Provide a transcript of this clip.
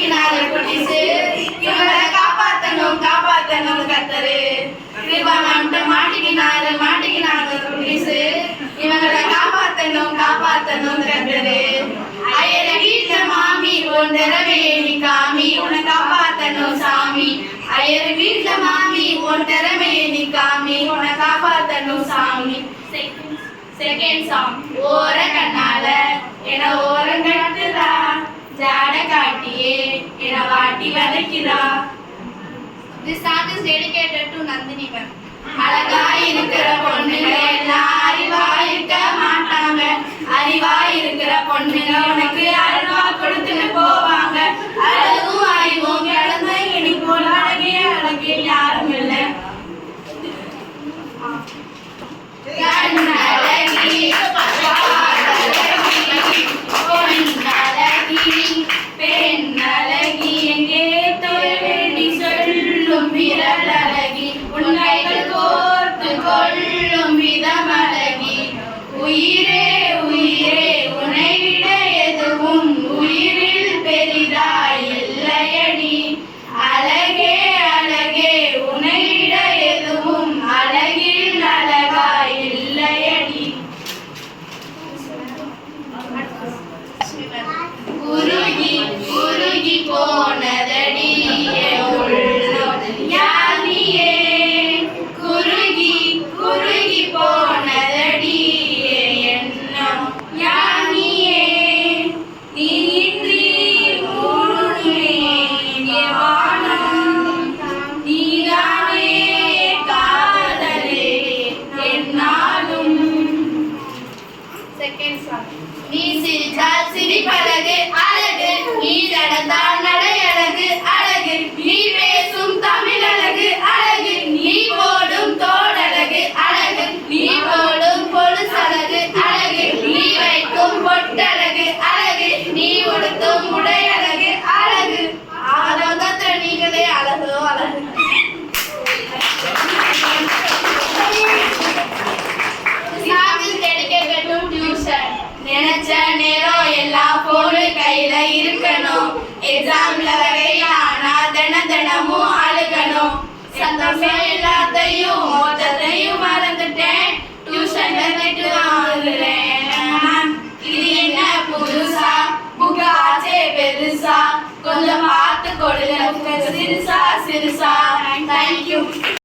மாட்டிக்கினாரு குட்டிசு இவரை காப்பாத்தணும் காப்பாத்தணும் கத்தரு கிருபானம்ட்ட மாட்டிக்கினாரு குட்டிசு இவங்களை காப்பாத்தணும் காப்பாத்தணும் கத்தரு ஐயர வீட்டுல மாமி உன் திறமையை நீ காமி உன்னை காப்பாத்தணும் சாமி ஐயர் வீட்டுல மாமி உன் திறமையை நீ காமி உன்னை காப்பாத்தணும் சாமி செகண்ட் சாங் ஓர கண்ணால என ஓரம் கட்டுறா ஜாட காட்டியே என வாட்டி வதைக்கிறா. This song is dedicated to Nandini ma'am. அழகா இருக்கிற பொண்ணுங்க எல்லாம் அறிவா இருக்க மாட்டாங்க அறிவா இருக்கிற பொண்ணுங்க உனக்கு அல்வா கொடுத்துட்டு போவாங்க அழகும் அறிவும் கிடந்த இனி போல அழகே அழகே யாரும் இல்லை பெண்ணழகி எங்கே தொழில் சொல்லும் விரலழகி உன்னைகள் கோர்த்து கொள்ளும் விதமழகி உயிரே உயிரே உன்னை விட எதுவும் உயிரில் பெரிதாய் இல்லையடி அழகே அழகே உன்னை விட எதுவும் அழகில் அழகாய் இல்லையடி. குருகி குருகி போனதடி யானியே குருகி குருகி போனதடி எண்ணம் யானியே நீ இன்றி மூடுமே வானம் நீதானே காதலே என்னாலும். செகண்ட் சாங் நீ சிரித்தால் சிரிப்பழகு அழகு நீ நடந்தால் நடை அழகு அழகு நீ பேசும் தமிழ் அழகு அழகு நீ போடும் தோடழகு அழகு நீ போடும் பொழுசழகு அழகு நீ வைக்கும் பொட்டழகு அழகு நீ உடுத்தும் உடை அழகு அழகு ஆரோக்கியத்தை நீங்களே அழகோ அழகு. நினைச்ச நேரம் எல்லாம் போனு கையில இருக்கணும் எக்ஸாம்ல வரையானா தினமும் அழுகணும் சந்தோஷம் எல்லாத்தையும் மொத்தத்தையும் மறந்துட்டேன் டியூஷன்ல திட்டு வாங்குறேன் இது என்ன புதுசா புக்கு ஆச்சே பெருசா கொஞ்சம் பார்த்து கொடுங்க சிறுசா சிறுசா. தேங்க்யூ.